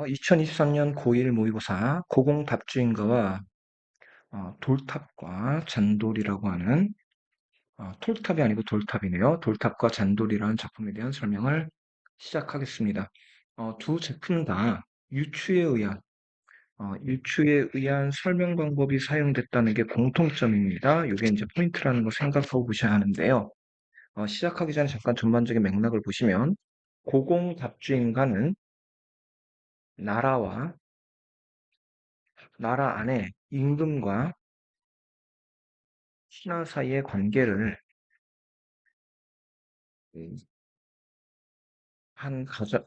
2023년 고1 모의고사 고공답주인가와 돌탑과 잔돌이라고 하는 톨탑이 아니고 돌탑이네요. 돌탑과 잔돌이라는 작품에 대한 설명을 시작하겠습니다. 두 제품 다 유추에 의한 유추에 의한 설명 방법이 사용됐다는 게 공통점입니다. 이게 이제 포인트라는 걸 생각하고 보셔야 하는데요. 시작하기 전에 잠깐 전반적인 맥락을 보시면 고공답주인가는 나라와 나라 안에 임금과 신하 사이의 관계를 음, 한 가정,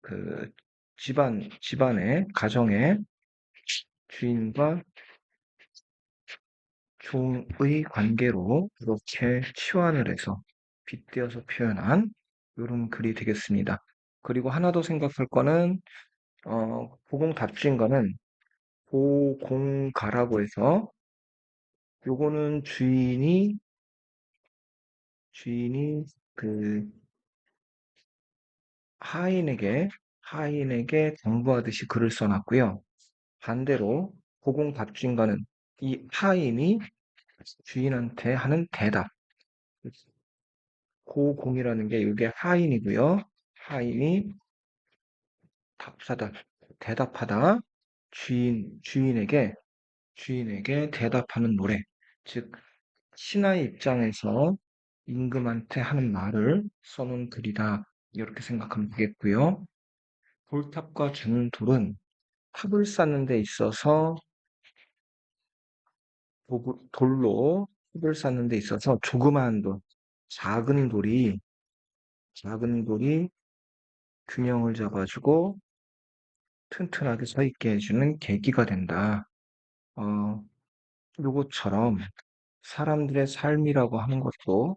그 집안의 가정의 주인과 종의 관계로 이렇게 치환을 해서 빗대어서 표현한 이런 글이 되겠습니다. 그리고 하나 더 생각할 거는 고공답주인가는 고공가라고 해서 요거는 주인이 그 하인에게 당부하듯이 글을 써놨고요. 반대로 고공답주인과는 이 하인이 주인한테 하는 대답. 고공이라는 게 이게 하인이고요. 하인이 답사다, 대답하다. 주인에게 대답하는 노래. 즉, 신하의 입장에서 임금한테 하는 말을 써놓은 글이다. 이렇게 생각하면 되겠고요. 돌탑과 잔돌은 탑을 쌓는 데 있어서 돌로 탑을 쌓는 데 있어서 조그마한 돌, 작은 돌이, 작은 돌이 균형을 잡아주고 튼튼하게 서 있게 해주는 계기가 된다. 어, 요것처럼 사람들의 삶이라고 하는 것도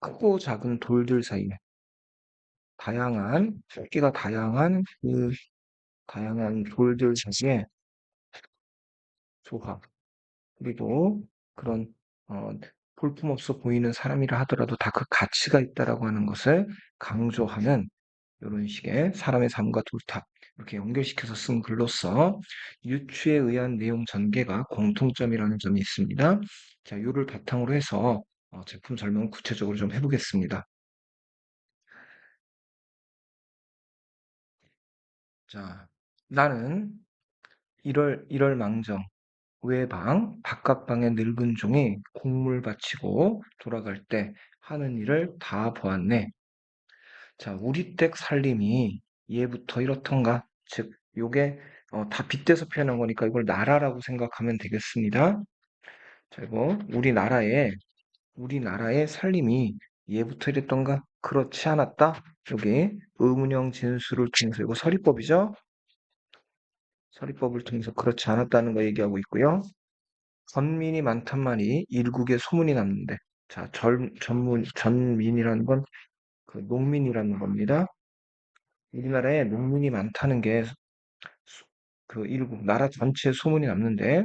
크고 작은 돌들 사이에 크기가 다양한 돌들 사이에 조화, 그리고 그런 어, 볼품없어 보이는 사람이라 하더라도 다 그 가치가 있다라고 하는 것을 강조하는 이런 식의 사람의 삶과 돌탑 이렇게 연결시켜서 쓴 글로서 유추에 의한 내용 전개가 공통점이라는 점이 있습니다. 자, 요를 바탕으로 해서 제품 설명을 구체적으로 좀 해보겠습니다. 자, 나는 이럴 망정 외방 바깥방의 늙은 종이 곡물 바치고 돌아갈 때 하는 일을 다 보았네. 자, 우리 댁 살림이 예부터 이렇던가. 즉, 요게 다 빗대서 표현한 거니까 이걸 나라라고 생각하면 되겠습니다. 자, 이거 우리나라의 살림이 예부터 이랬던가? 그렇지 않았다. 여기 의문형 진수를 통해서 이거 서리법이죠. 서리법을 통해서 그렇지 않았다는 거 얘기하고 있고요. 전민이 많단 말이 일국에 소문이 났는데, 자, 전민이라는 건 그 농민이라는 겁니다. 우리나라에 농민이 많다는 게 그 일국, 나라 전체에 소문이 났는데,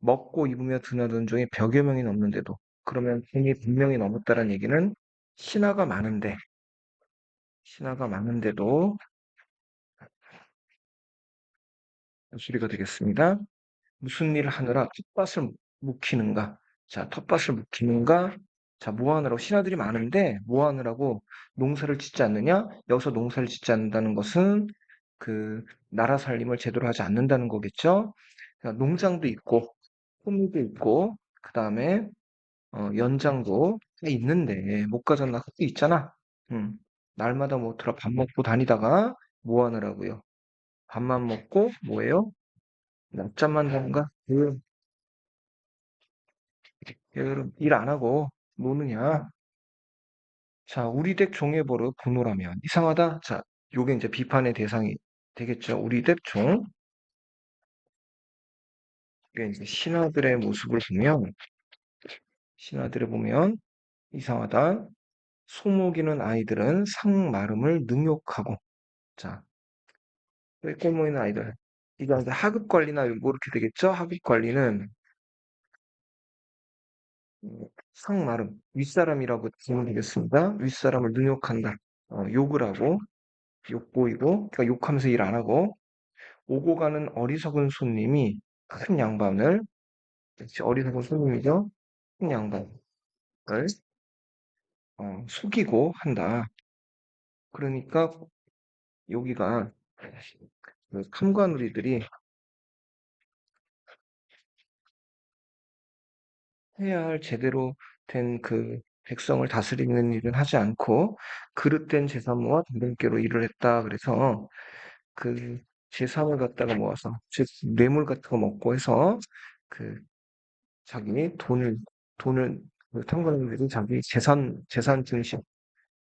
먹고 입으며 드나드는 종이 100여 명이 넘는데도, 그러면 종이 100명이 넘었다는 얘기는 신하가 많은데, 신하가 많은데도 소리가 되겠습니다. 무슨 일을 하느라 텃밭을 묵히는가? 자, 텃밭을 묵히는가? 자, 뭐 하느라고 신하들이 많은데 뭐 하느라고 농사를 짓지 않느냐? 여기서 농사를 짓지 않는다는 것은 그 나라 살림을 제대로 하지 않는다는 거겠죠? 그러니까 농장도 있고 호미도 있고 그다음에 연장도 다 있는데 못 가졌나? 그것도 있잖아. 음. 날마다 뭐더라 밥 먹고 다니다가 뭐 하느라고요? 밥만 먹고 뭐예요? 낮잠만 자는가? 게으름 일 안 하고 노느냐? 자, 우리 댁 종해버릇 분노라면 이상하다. 자, 요게 이제 비판의 대상이 되겠죠. 우리 댁 종. 이게 이제 신하들을 보면 이상하다. 소목이는 아이들은 상마름을 능욕하고. 자, 꾀꼬모이는 아이들. 이거 이제 하급 관리나 뭐 이렇게 되겠죠? 하급 관리는 상마름, 윗사람이라고 보면 되겠습니다. 윗사람을 능욕한다. 욕을 하고 욕 보이고, 그러니까 욕하면서 일 안 하고, 오고 가는 어리석은 손님이 큰 양반을, 역시 어리석은 손님이죠. 큰 양반을 속이고 한다. 그러니까 여기가 그 캄관우리들이 해야 할 제대로 된 그 백성을 다스리는 일은 하지 않고 그릇된 제사모와 동등께로 일을 했다. 그래서 그 제사를 갖다가 모아서 뇌물 같은 거 먹고 해서 그 자기 돈을 그 탐관인들이 자기 재산 증식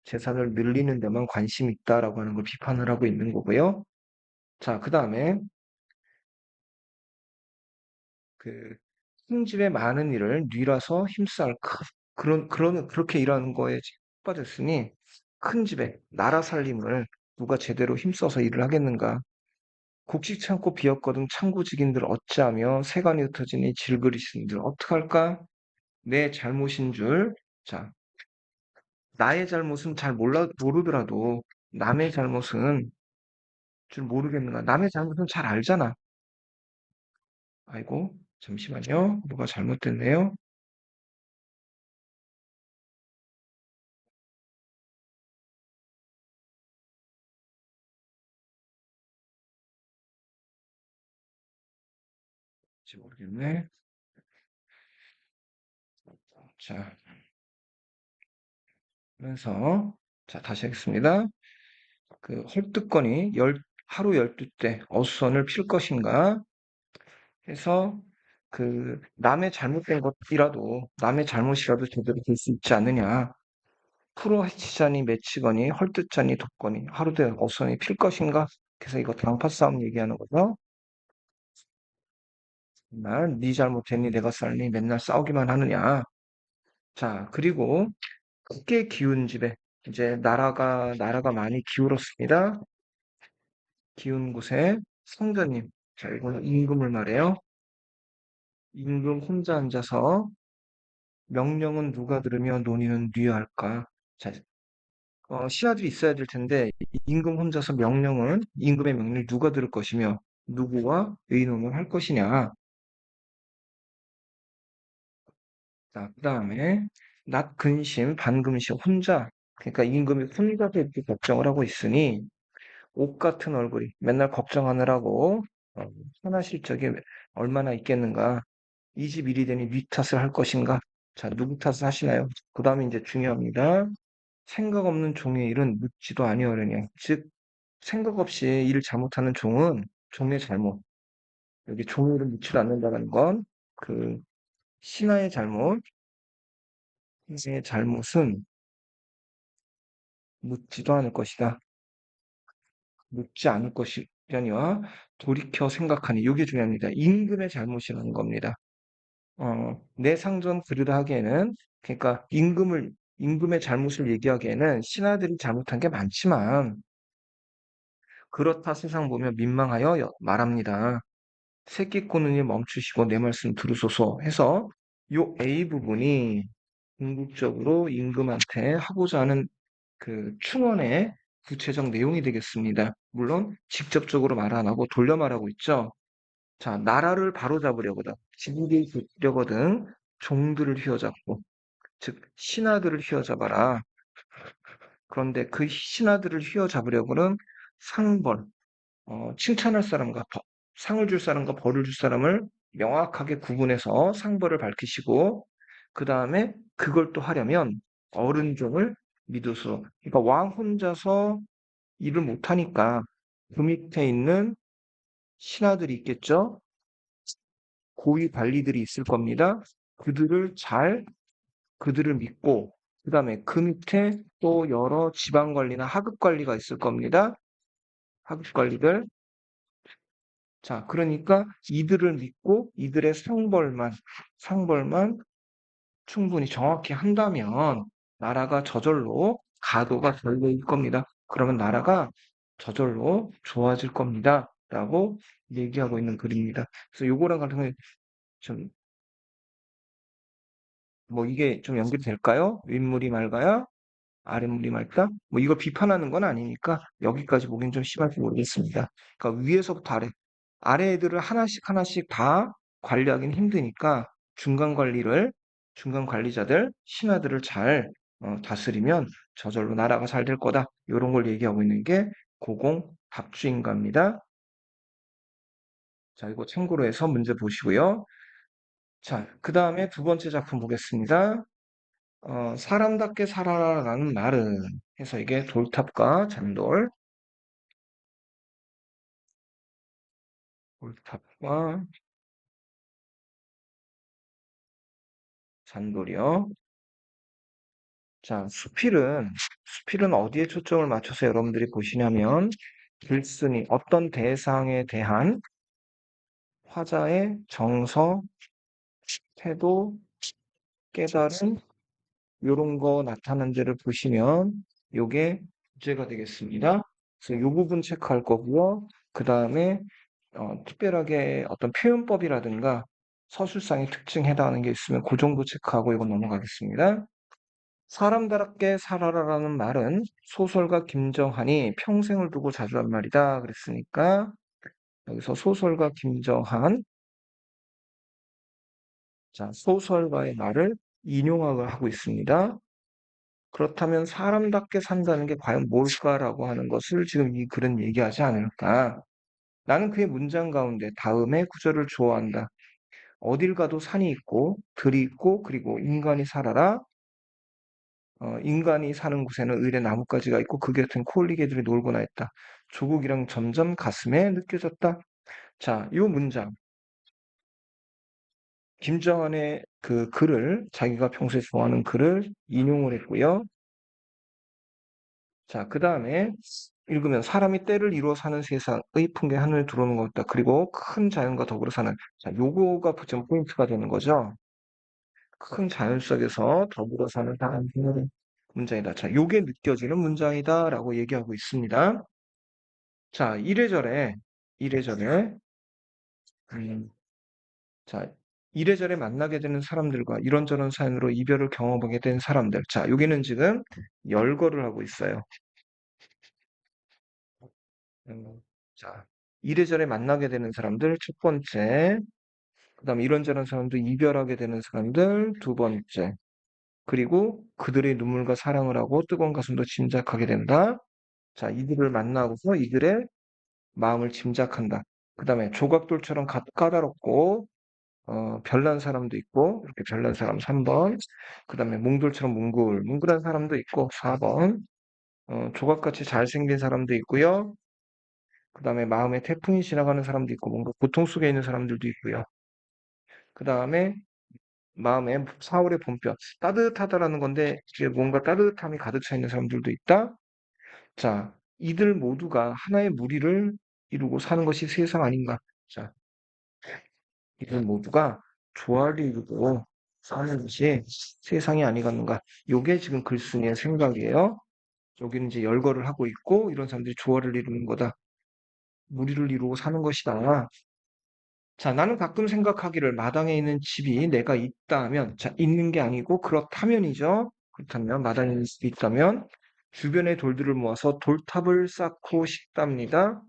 재산을 늘리는 데만 관심이 있다라고 하는 걸 비판을 하고 있는 거고요. 자, 그다음에 그 큰 집에 많은 일을 뉘라서 힘싸을 그렇게 일하는 거에 빠졌으니 큰 집에 나라 살림을 누가 제대로 힘써서 일을 하겠는가? 곡식 창고 비었거든 창고직인들 어찌하며 세간이 흩어지니 질그리신들 어떡할까? 내 잘못인 줄. 자, 나의 잘못은 잘 모르더라도 남의 잘못은 줄 모르겠는가? 남의 잘못은 잘 알잖아. 아이고, 잠시만요. 뭐가 잘못됐네요. 모르겠네. 자, 그래서 자, 다시 하겠습니다. 그 헐뜯거니 하루 12때 어수선을 필 것인가 해서 그 남의 잘못된 것이라도 남의 잘못이라도 제대로 될 수 있지 않느냐. 프로 해치자니 맺히거니 헐뜯자니 돕거니 하루대 어선이 필 것인가? 그래서 이거 단파 싸움 얘기하는 거죠. 맨날 네 잘못했니 내가 쌀니 맨날 싸우기만 하느냐. 자, 그리고 크게 기운 집에 이제 나라가 많이 기울었습니다. 기운 곳에 성자님. 자, 이거는 임금을 말해요. 임금 혼자 앉아서 명령은 누가 들으며 논의는 뉘어야 할까? 자, 신하들이 있어야 될 텐데 임금 혼자서 임금의 명령을 누가 들을 것이며 누구와 의논을 할 것이냐. 자, 그다음에 낮 근심 반금시 혼자 그러니까 임금이 혼자서 이렇게 걱정을 하고 있으니 옥 같은 얼굴이 맨날 걱정하느라고 어, 하나 실적이 얼마나 있겠는가. 이 집 일이 되니 네 탓을 할 것인가. 자, 누구 탓을 하시나요? 그다음에 이제 중요합니다. 생각 없는 종의 일은 묻지도 아니하려냐. 즉 생각 없이 일을 잘못하는 종은 종의 잘못. 여기 종의 일을 묻지도 않는다는 건 그 신하의 잘못, 신하의 잘못은 묻지도 않을 것이다. 묻지 않을 것이려니와 돌이켜 생각하니 이게 중요합니다. 임금의 잘못이라는 겁니다. 내 상전 그르다 하기에는 그러니까 임금의 잘못을 얘기하기에는 신하들이 잘못한 게 많지만 그렇다 세상 보면 민망하여 말합니다. 새끼 꼬는 일 멈추시고 내 말씀 들으소서 해서 요 A 부분이 궁극적으로 임금한테 하고자 하는 그 충원의 구체적 내용이 되겠습니다. 물론 직접적으로 말 안 하고 돌려 말하고 있죠. 자, 나라를 바로잡으려거든, 지키려거든 종들을 휘어잡고, 즉 신하들을 휘어잡아라. 그런데 그 신하들을 휘어잡으려고는 상벌, 칭찬할 사람과 상을 줄 사람과 벌을 줄 사람을 명확하게 구분해서 상벌을 밝히시고, 그 다음에 그걸 또 하려면 어른종을 믿으소. 그러니까 왕 혼자서 일을 못하니까 그 밑에 있는 신하들이 있겠죠? 고위 관리들이 있을 겁니다. 그들을 믿고, 그 다음에 그 밑에 또 여러 지방 관리나 하급 관리가 있을 겁니다. 하급 관리들. 자, 그러니까 이들을 믿고 이들의 상벌만 충분히 정확히 한다면 나라가 저절로 가도가 잘 될 겁니다. 그러면 나라가 저절로 좋아질 겁니다. 라고 얘기하고 있는 글입니다. 그래서 요거랑 같은 경우에 좀, 뭐 이게 좀 연결이 될까요? 윗물이 맑아야 아랫물이 맑다? 뭐 이걸 비판하는 건 아니니까 여기까지 보기엔 좀 심할지 모르겠습니다. 그러니까 위에서부터 아래, 아래 애들을 하나씩 하나씩 다 관리하기는 힘드니까 중간 관리자들, 신하들을 잘 다스리면 저절로 나라가 잘 될 거다. 이런 걸 얘기하고 있는 게 고공답주인가입니다. 자, 이거 참고로 해서 문제 보시고요. 자, 그 다음에 두 번째 작품 보겠습니다. 사람답게 살아라라는 말은 해서 이게 돌탑과 잔돌, 돌탑과 잔돌이요. 자, 수필은 어디에 초점을 맞춰서 여러분들이 보시냐면, 글쓴이, 어떤 대상에 대한 화자의 정서, 태도, 깨달음, 요런 거 나타난 데를 보시면, 요게 주제가 되겠습니다. 그래서 요 부분 체크할 거고요. 그 다음에, 특별하게 어떤 표현법이라든가 서술상의 특징 해당하는 게 있으면 그 정도 체크하고 이건 넘어가겠습니다. 사람답게 살아라라는 말은 소설가 김정한이 평생을 두고 자주 한 말이다. 그랬으니까 여기서 소설가 김정한, 자, 소설가의 말을 인용하고 있습니다. 그렇다면 사람답게 산다는 게 과연 뭘까라고 하는 것을 지금 이 글은 얘기하지 않을까? 나는 그의 문장 가운데 다음의 구절을 좋아한다. 어딜 가도 산이 있고 들이 있고 그리고 인간이 살아라. 인간이 사는 곳에는 의뢰 나뭇가지가 있고 그 곁엔 코올리개들이 놀고나 했다. 조국이랑 점점 가슴에 느껴졌다. 자, 이 문장. 김정한의 그 글을 자기가 평소에 좋아하는 글을 인용을 했고요. 자, 그 다음에 읽으면 사람이 때를 이루어 사는 세상의 풍경 하늘에 들어오는 것 같다. 그리고 큰 자연과 더불어 사는. 자, 요거가 좀 포인트가 되는 거죠. 큰 자연 속에서 더불어 사는 사람의 문장이다. 자, 요게 느껴지는 문장이다라고 얘기하고 있습니다. 자, 이래저래, 음, 자, 이래저래 만나게 되는 사람들과 이런저런 사연으로 이별을 경험하게 된 사람들. 자, 여기는 지금 열거를 하고 있어요. 자, 이래저래 만나게 되는 사람들, 첫 번째. 그 다음에 이런저런 사람들 이별하게 되는 사람들, 두 번째. 그리고 그들의 눈물과 사랑을 하고 뜨거운 가슴도 짐작하게 된다. 자, 이들을 만나고서 이들의 마음을 짐작한다. 그 다음에 조각돌처럼 까다롭고 별난 사람도 있고 이렇게 별난 사람 3번. 그 다음에 몽돌처럼 뭉글한 사람도 있고 4번. 조각같이 잘생긴 사람도 있고요. 그 다음에 마음에 태풍이 지나가는 사람도 있고 뭔가 고통 속에 있는 사람들도 있고요. 그 다음에 마음에 4월의 봄볕 따뜻하다라는 건데 이게 뭔가 따뜻함이 가득 차 있는 사람들도 있다. 자, 이들 모두가 하나의 무리를 이루고 사는 것이 세상 아닌가. 자, 이들 모두가 조화를 이루고 사는 것이 세상이 아니겠는가. 요게 지금 글쓴이의 생각이에요. 여기는 이제 열거를 하고 있고 이런 사람들이 조화를 이루는 거다. 무리를 이루고 사는 것이다. 자, 나는 가끔 생각하기를 마당에 있는 집이 내가 있다면, 자, 있는 게 아니고 그렇다면이죠. 그렇다면 마당에 있는 집이 있다면 주변의 돌들을 모아서 돌탑을 쌓고 싶답니다.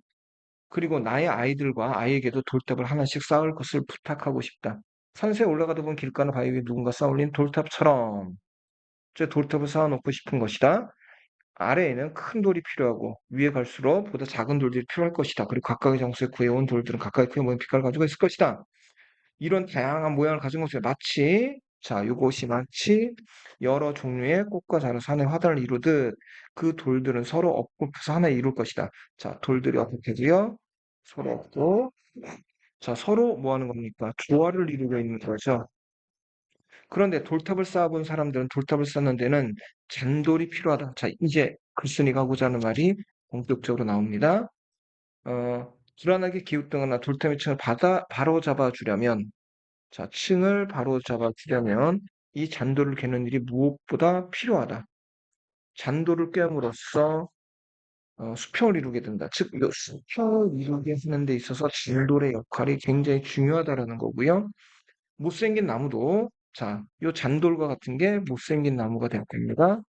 그리고 나의 아이들과 아이에게도 돌탑을 하나씩 쌓을 것을 부탁하고 싶다. 산세에 올라가다 보면 길가나 바위 위에 누군가 쌓아올린 돌탑처럼 저 돌탑을 쌓아놓고 싶은 것이다. 아래에는 큰 돌이 필요하고 위에 갈수록 보다 작은 돌들이 필요할 것이다. 그리고 각각의 장소에 구해온 돌들은 각각의 크게 모인 빛깔을 가지고 있을 것이다. 이런 다양한 모양을 가진 곳에 이것이 마치 여러 종류의 꽃과 자라 산의 화단을 이루듯 그 돌들은 서로 엎고서 하나 이룰 것이다. 자, 돌들이 어떻게돼요? 서로 엎고, 자, 서로 뭐 하는 겁니까? 조화를 이루고 있는 거죠. 그런데 돌탑을 쌓아본 사람들은 돌탑을 쌓는 데는 잔돌이 필요하다. 자, 이제 글쓴이가 하고자 하는 말이 본격적으로 나옵니다. 불안하게 기웃등거나 돌탑 위층을 바로잡아 주려면, 자, 층을 바로잡아 주려면 이 잔돌을 깨는 일이 무엇보다 필요하다. 잔돌을 꿰므로써 수평을 이루게 된다. 즉, 이 수평을 이루게 하는 데 있어서 잔돌의 역할이 굉장히 중요하다라는 거고요. 못생긴 나무도, 자, 요 잔돌과 같은 게 못생긴 나무가 될 겁니다.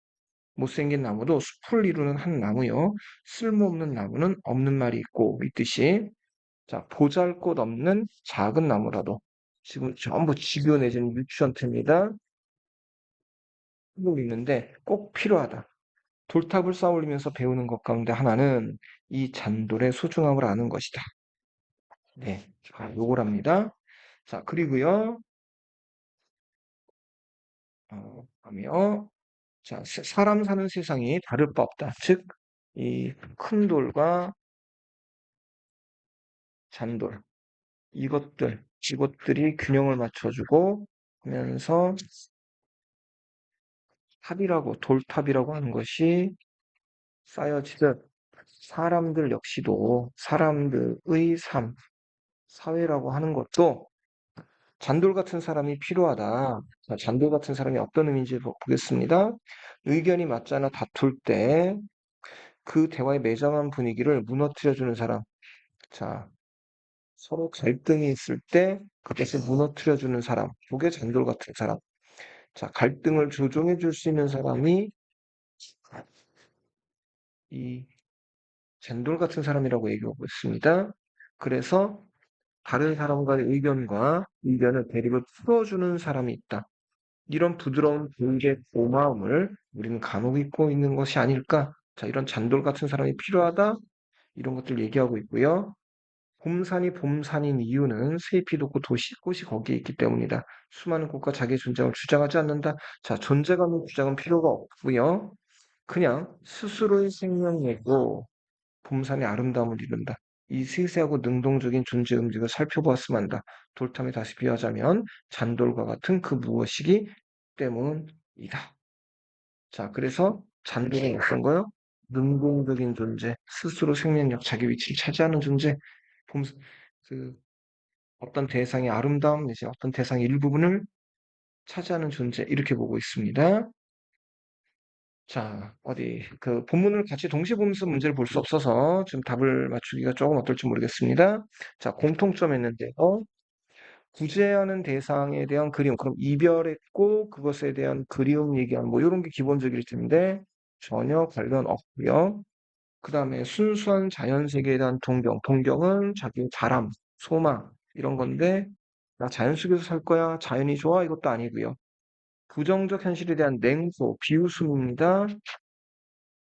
못생긴 나무도 숲을 이루는 한 나무요. 쓸모없는 나무는 없는 말이 있고 있듯이 자, 보잘것없는 작은 나무라도 지금 전부 집요 내지는 유치원터입니다. 하고 있는데 꼭 필요하다. 돌탑을 쌓아 올리면서 배우는 것 가운데 하나는 이 잔돌의 소중함을 아는 것이다. 네, 자, 요거랍니다. 자, 그리고요, 하며, 자, 사람 사는 세상이 다를 바 없다. 즉, 이 큰 돌과 잔돌, 이것들이 균형을 맞춰주고 하면서 돌탑이라고 하는 것이 쌓여지듯 사람들 역시도 사람들의 삶, 사회라고 하는 것도 잔돌 같은 사람이 필요하다. 자, 잔돌 같은 사람이 어떤 의미인지 보겠습니다. 의견이 맞잖아 다툴 때 그 대화의 매정한 분위기를 무너뜨려주는 사람. 자, 서로 갈등이 있을 때 그것을 무너뜨려주는 사람. 그게 잔돌 같은 사람. 자, 갈등을 조정해 줄 수 있는 사람이 이 잔돌 같은 사람이라고 얘기하고 있습니다. 그래서 다른 사람과의 의견을 대립을 풀어주는 사람이 있다. 이런 부드러운 교육의 고마움을 우리는 간혹 잊고 있는 것이 아닐까? 자, 이런 잔돌 같은 사람이 필요하다. 이런 것들 얘기하고 있고요. 봄산이 봄산인 이유는 새잎이 돋고 꽃이 거기에 있기 때문이다. 수많은 꽃과 자기의 존재감을 주장하지 않는다. 자, 존재감의 주장은 필요가 없고요. 그냥 스스로의 생명력으로 봄산의 아름다움을 이룬다. 이 세세하고 능동적인 존재 움직임을 살펴보았으면 한다. 돌탐에 다시 비하자면 잔돌과 같은 그 무엇이기 때문이다. 자, 그래서 잔돌은 어떤 거요? 능동적인 존재, 스스로 생명력, 자기 위치를 차지하는 존재, 봄, 그 어떤 대상의 아름다움 내지 어떤 대상의 일부분을 차지하는 존재 이렇게 보고 있습니다. 자, 그 본문을 같이 동시에 보면서 문제를 볼 수 없어서 지금 답을 맞추기가 조금 어떨지 모르겠습니다. 자, 공통점 있는데요. 구제하는 대상에 대한 그리움, 그럼 이별했고 그것에 대한 그리움 얘기하는 뭐 이런 게 기본적일 텐데 전혀 관련 없고요. 그 다음에 순수한 자연 세계에 대한 동경은 자기 바람, 소망 이런 건데 나 자연 속에서 살 거야, 자연이 좋아 이것도 아니고요. 부정적 현실에 대한 냉소, 비웃음입니다.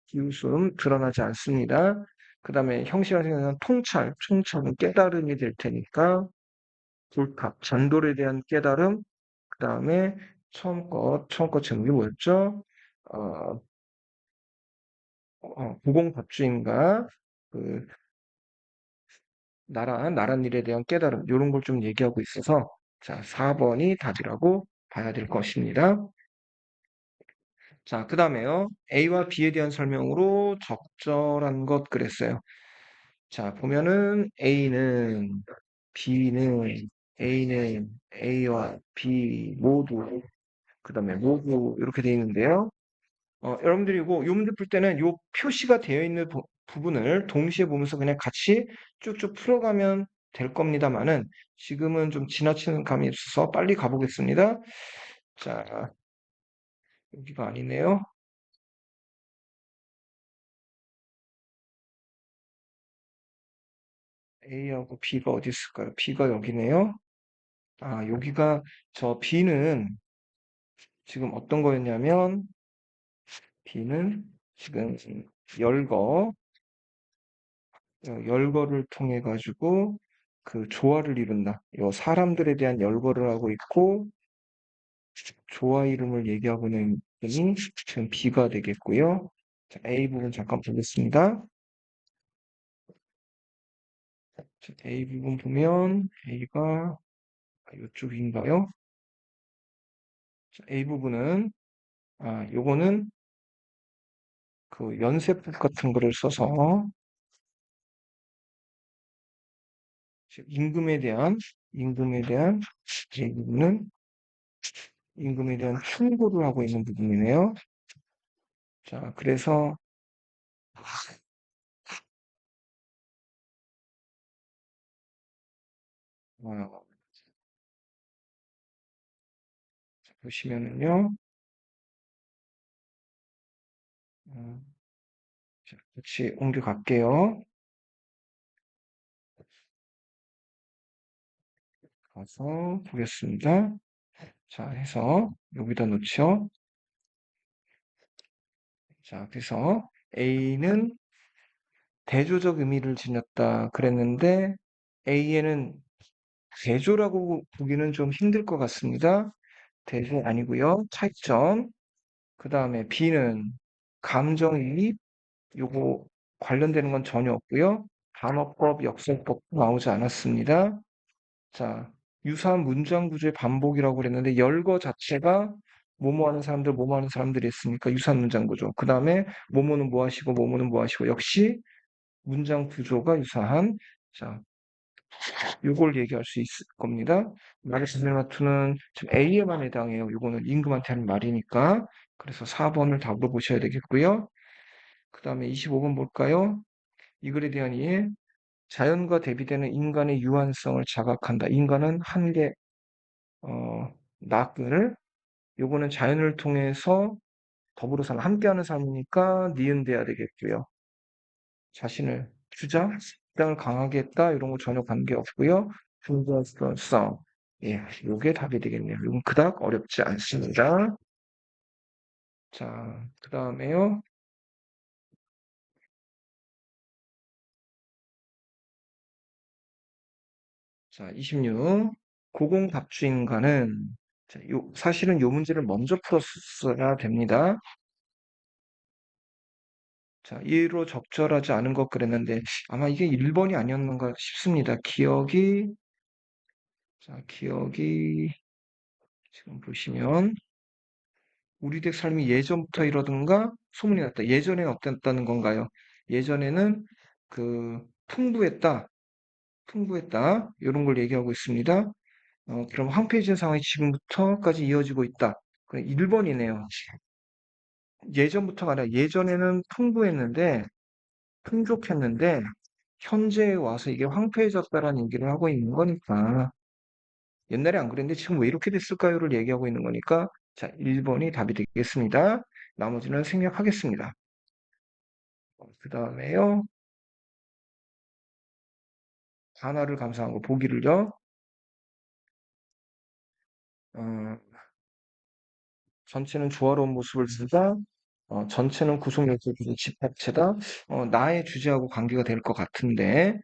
비웃음 드러나지 않습니다. 그 다음에 형식을 생각하는 통찰은 깨달음이 될 테니까 돌탑, 잔돌에 대한 깨달음, 그 다음에 처음 것 제목이 뭐였죠? 어, 고공밥주인가? 그, 나란 일에 대한 깨달음, 이런 걸 좀 얘기하고 있어서, 자, 4번이 답이라고 봐야 될 것입니다. 자, 그 다음에요. A와 B에 대한 설명으로 적절한 것 그랬어요. 자, 보면은 A는 A와 B 모두, 그 다음에 모두 이렇게 되어 있는데요. 여러분들이 이거 요 문제 풀 때는 요 표시가 되어 있는 부분을 동시에 보면서 그냥 같이 쭉쭉 풀어가면 될 겁니다만은 지금은 좀 지나치는 감이 있어서 빨리 가보겠습니다. 자, 여기가 아니네요. A하고 B가 어디 있을까요? B가 여기네요. 아, 여기가 저 B는 지금 어떤 거였냐면 B는 지금 열거, 열거를 통해 가지고 그 조화를 이룬다. 요 사람들에 대한 열거를 하고 있고 조화 이름을 얘기하고 있는 분이 지금 B가 되겠고요. 자, A 부분 잠깐 보겠습니다. 자, A 부분 보면 A가 이쪽인가요? 자, A 부분은 요거는 그 연쇄법 같은 거를 써서 지금 임금에 대한 A 부분은 임금에 대한 충고를 하고 있는 부분이네요. 자, 그래서 어, 보시면은요. 어, 자, 같이 옮겨갈게요. 가서 보겠습니다. 자, 해서 여기다 놓죠. 자, 그래서 A는 대조적 의미를 지녔다 그랬는데 A에는 대조라고 보기는 좀 힘들 것 같습니다. 대조 아니고요. 차이점. 그 다음에 B는 감정이입, 요거 관련되는 건 전혀 없고요. 단어법, 역설법 나오지 않았습니다. 자, 유사한 문장 구조의 반복이라고 그랬는데 열거 자체가 뭐뭐 하는 사람들, 뭐뭐 하는 사람들이 했으니까 유사한 문장 구조. 그 다음에 뭐뭐는 뭐 하시고, 뭐뭐는 뭐 하시고, 역시 문장 구조가 유사한, 자, 요걸 얘기할 수 있을 겁니다. 말의 딜레마투는 지금 A에만 해당해요. 요거는 임금한테 하는 말이니까. 그래서 4번을 답으로 보셔야 되겠고요. 그 다음에 25번 볼까요? 이 글에 대한 이해. 자연과 대비되는 인간의 유한성을 자각한다. 인간은 한계, 낙을, 요거는 자연을 통해서 더불어 사는, 함께하는 삶이니까 니은돼야 되겠고요. 자신을 주장을 강하게 했다. 이런 거 전혀 관계없고요. 중저성. 예, 요게 답이 되겠네요. 이건 그닥 어렵지 않습니다. 자, 그 다음에요. 자, 26. 고공답주인과는 자, 사실은 요 문제를 먼저 풀었어야 됩니다. 자, 이해로 적절하지 않은 것 그랬는데 아마 이게 1번이 아니었는가 싶습니다. 기억이 지금 보시면 우리 댁 삶이 예전부터 이러던가 소문이 났다. 예전에는 어땠다는 건가요? 예전에는 그 풍부했다. 이런 걸 얘기하고 있습니다. 그럼 황폐해진 상황이 지금부터까지 이어지고 있다. 1번이네요. 예전부터가 아니라 예전에는 풍부했는데 풍족했는데 현재에 와서 이게 황폐해졌다라는 얘기를 하고 있는 거니까 옛날에 안 그랬는데 지금 왜 이렇게 됐을까요를 얘기하고 있는 거니까 자, 1번이 답이 되겠습니다. 나머지는 생략하겠습니다. 그 다음에요. 하나를 감상한 거 보기를요. 어, 전체는 조화로운 모습을 주다. 전체는 구성 요소들의 집합체다. 나의 주제하고 관계가 될 것 같은데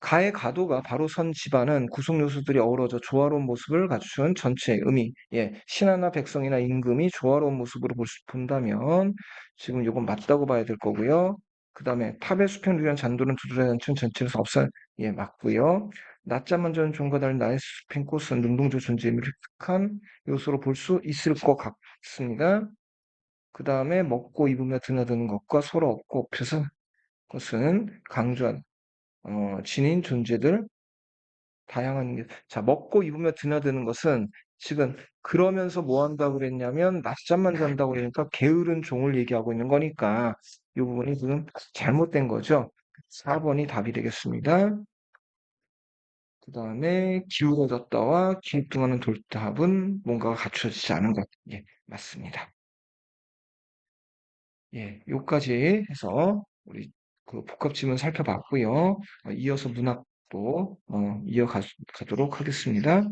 가의 가도가 바로 선 집안은 구성 요소들이 어우러져 조화로운 모습을 갖춘 전체의 의미. 예, 신하나 백성이나 임금이 조화로운 모습으로 본다면 지금 이건 맞다고 봐야 될 거고요. 그 다음에 탑의 수평을 위한 잔도는 두드러진 전체에서 없어 예, 맞고요. 낮잠만 자는 종과 달리 나의 수평 꽃은 능동적 존재의 의미를 획득한 요소로 볼 수 있을 것 같습니다. 그 다음에 먹고 입으며 드나드는 것과 서로 없고 없어서 것은 강조한 지닌 존재들 다양한 게 자, 먹고 입으며 드나드는 것은 지금 그러면서 뭐 한다고 그랬냐면 낮잠만 잔다고 그러니까 게으른 종을 얘기하고 있는 거니까 이 부분이 지금 잘못된 거죠. 4번이 답이 되겠습니다. 그 다음에 기울어졌다와 기뚱하는 돌답은 뭔가가 갖춰지지 않은 것. 예, 맞습니다. 예, 요까지 해서 우리 그 복합 지문 살펴봤고요. 이어서 문학도 이어가도록 하겠습니다.